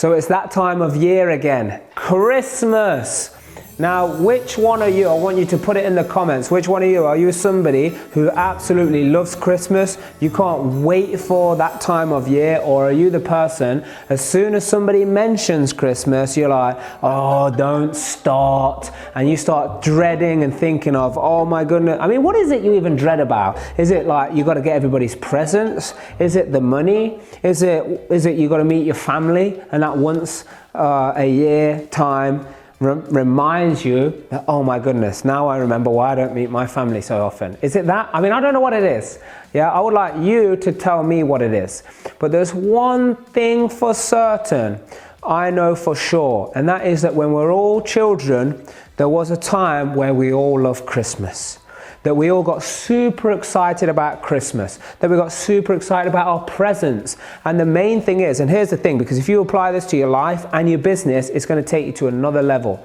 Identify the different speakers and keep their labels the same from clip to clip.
Speaker 1: So it's that time of year again, Christmas. Now, which one of you, I want you to put it in the comments, which one of you, are you somebody who absolutely loves Christmas? You can't wait for that time of year, or are you the person, as soon as somebody mentions Christmas, you're like, oh, don't start, and you start dreading and thinking of, oh my goodness, I mean, what is it you even dread about? Is it like you got to get everybody's presents? Is it the money? Is it you got to meet your family, and that once a year time reminds you that, oh my goodness, now I remember why I don't meet my family so often. Is it that? I mean, I don't know what it is. Yeah, I would like you to tell me what it is. But there's one thing for certain I know for sure, and that is that when we're all children, there was a time where we all loved Christmas. That we all got super excited about Christmas, that we got super excited about our presents. And the main thing is, and here's the thing, because if you apply this to your life and your business, it's going to take you to another level.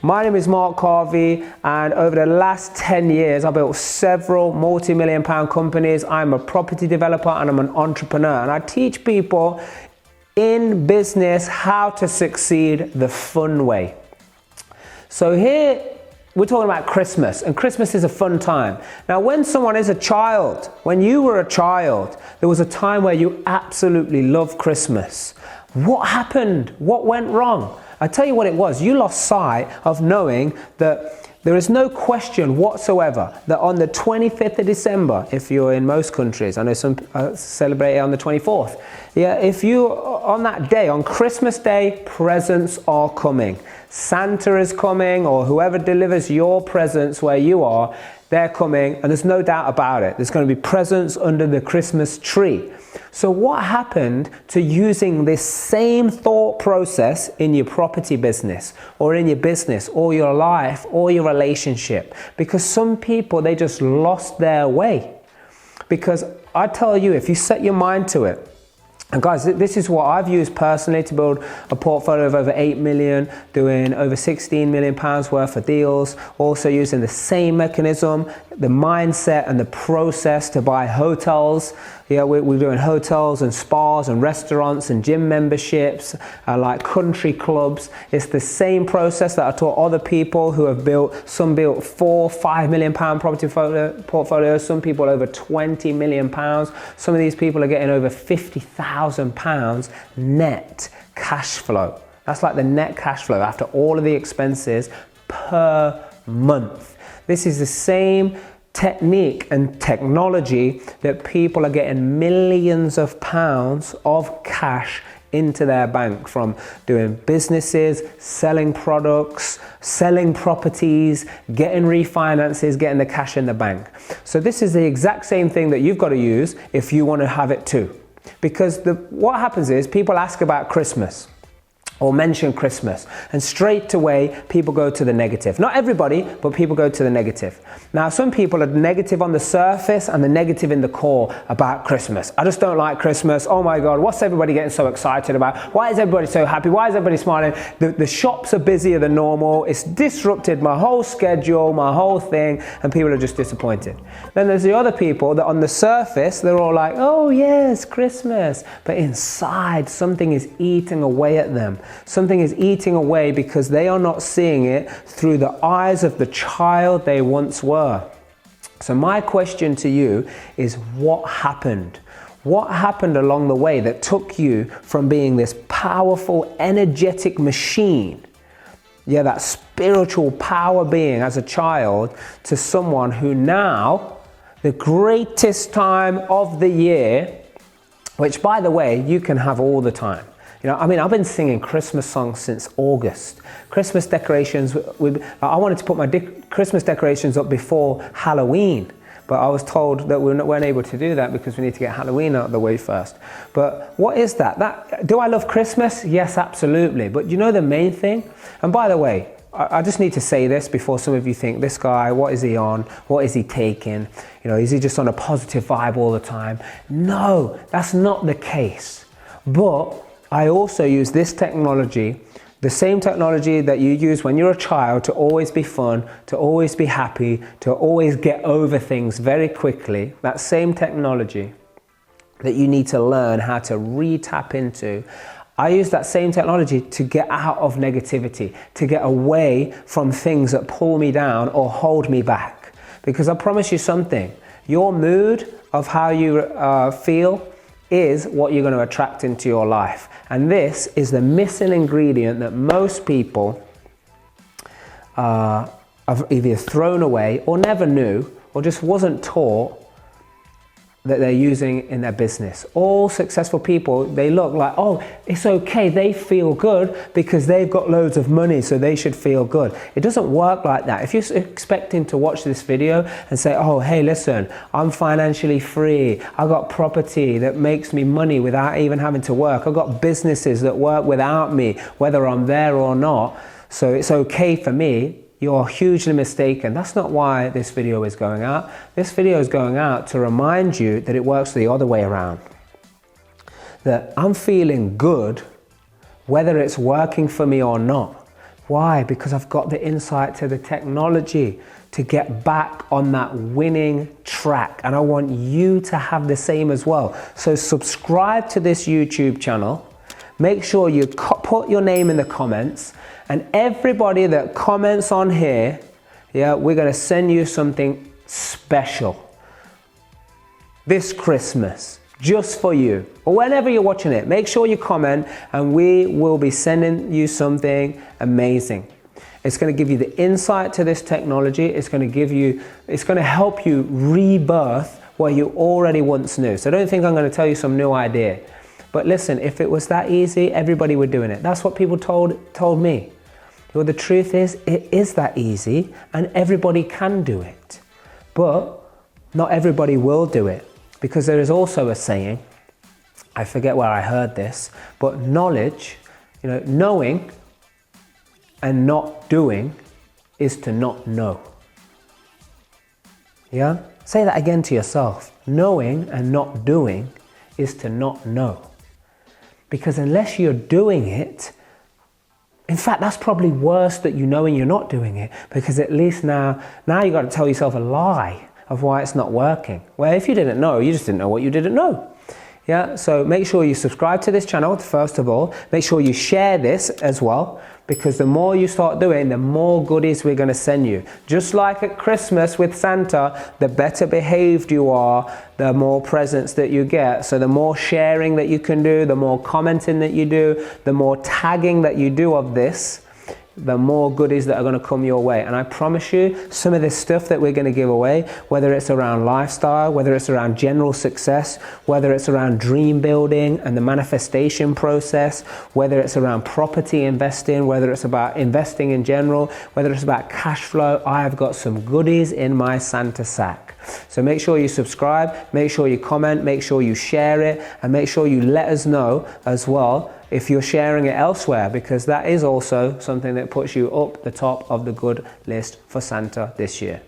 Speaker 1: My name is Mark Carvey, and over the last 10 years, I've built several multi-million-pound companies. I'm a property developer and I'm an entrepreneur, and I teach people in business how to succeed the fun way. So here, we're talking about Christmas, and Christmas is a fun time. Now, when someone is a child, when you were a child, there was a time where you absolutely loved Christmas. What happened? What went wrong? I tell you what it was. You lost sight of knowing that there is no question whatsoever that on the 25th of December, if you're in most countries, I know some celebrate it on the 24th. Yeah, if you, on that day, on Christmas Day, presents are coming. Santa is coming, or whoever delivers your presents where you are, they're coming, and there's no doubt about it. There's going to be presents under the Christmas tree. So what happened to using this same thought process in your property business, or in your business, or your life, or your relationship? Because some people, they just lost their way. Because I tell you, if you set your mind to it, and guys, this is what I've used personally to build a portfolio of over 8 million, doing over 16 million pounds worth of deals, also using the same mechanism, the mindset and the process to buy hotels. Yeah, we're doing hotels and spas and restaurants and gym memberships, like country clubs. It's the same process that I taught other people who have built, some built 4-5 million pound property portfolios, some people over 20 million pounds. Some of these people are getting over 50,000 pounds net cash flow. That's like the net cash flow after all of the expenses per month. This is the same technique and technology that people are getting millions of pounds of cash into their bank from doing businesses, selling products, selling properties, getting refinances, getting the cash in the bank. So this is the exact same thing that you've got to use if you want to have it too. Because what happens is people ask about Christmas, or mention Christmas, and straight away people go to the negative. Not everybody, but people go to the negative. Now, some people are negative on the surface and the negative in the core about Christmas. I just don't like Christmas. Oh my God, what's everybody getting so excited about? Why is everybody so happy? Why is everybody smiling? The shops are busier than normal. It's disrupted my whole schedule, my whole thing, and people are just disappointed. Then there's the other people that on the surface, they're all like, oh yes, Christmas. But inside, something is eating away at them. Something is eating away because they are not seeing it through the eyes of the child they once were. So my question to you is, what happened? What happened along the way that took you from being this powerful, energetic machine, yeah, that spiritual power being as a child, to someone who now, the greatest time of the year, which by the way, you can have all the time. You know, I mean, I've been singing Christmas songs since August. Christmas decorations, I wanted to put my Christmas decorations up before Halloween, but I was told that we weren't able to do that because we need to get Halloween out of the way first. But what is that? Do I love Christmas? Yes, absolutely. But you know the main thing? And by the way, I just need to say this before some of you think, this guy, what is he on? What is he taking? You know, is he just on a positive vibe all the time? No, that's not the case. But I also use this technology, the same technology that you use when you're a child, to always be fun, to always be happy, to always get over things very quickly. That same technology that you need to learn how to re-tap into. I use that same technology to get out of negativity, to get away from things that pull me down or hold me back. Because I promise you something, your mood of how you feel is what you're going to attract into your life. And this is the missing ingredient that most people have either thrown away or never knew or just wasn't taught that they're using in their business. All successful people, they look like, oh, it's okay, they feel good because they've got loads of money, so they should feel good. It doesn't work like that. If you're expecting to watch this video and say, oh, hey, listen, I'm financially free, I got property that makes me money without even having to work, I've got businesses that work without me, whether I'm there or not, so it's okay for me, you're hugely mistaken. That's not why this video is going out. This video is going out to remind you that it works the other way around. That I'm feeling good whether it's working for me or not. Why? Because I've got the insight to the technology to get back on that winning track. And I want you to have the same as well. So subscribe to this YouTube channel. Make sure you put your name in the comments, and everybody that comments on here, yeah, we're going to send you something special this Christmas, just for you, or whenever you're watching it. Make sure you comment, and we will be sending you something amazing. It's going to give you the insight to this technology. It's going to help you rebirth what you already once knew. So don't think I'm going to tell you some new idea. But listen, if it was that easy, everybody would doing it. That's what people told me. Well, the truth is, it is that easy, and everybody can do it. But not everybody will do it, because there is also a saying, I forget where I heard this, but knowledge, knowing and not doing is to not know. Yeah? Say that again to yourself. Knowing and not doing is to not know. Because unless you're doing it, in fact, that's probably worse that you knowing you're not doing it, because at least now you got to tell yourself a lie of why it's not working. Well, if you didn't know, you just didn't know what you didn't know. Yeah, so make sure you subscribe to this channel, first of all. Make sure you share this as well, because the more you start doing, the more goodies we're going to send you. Just like at Christmas with Santa, the better behaved you are, the more presents that you get. So the more sharing that you can do, the more commenting that you do, the more tagging that you do of this, the more goodies that are going to come your way. And I promise you, some of this stuff that we're going to give away, whether it's around lifestyle, whether it's around general success, whether it's around dream building and the manifestation process, whether it's around property investing, whether it's about investing in general, whether it's about cash flow, I have got some goodies in my Santa sack. So make sure you subscribe, make sure you comment, make sure you share it, and make sure you let us know as well if you're sharing it elsewhere, because that is also something that puts you up the top of the good list for Santa this year.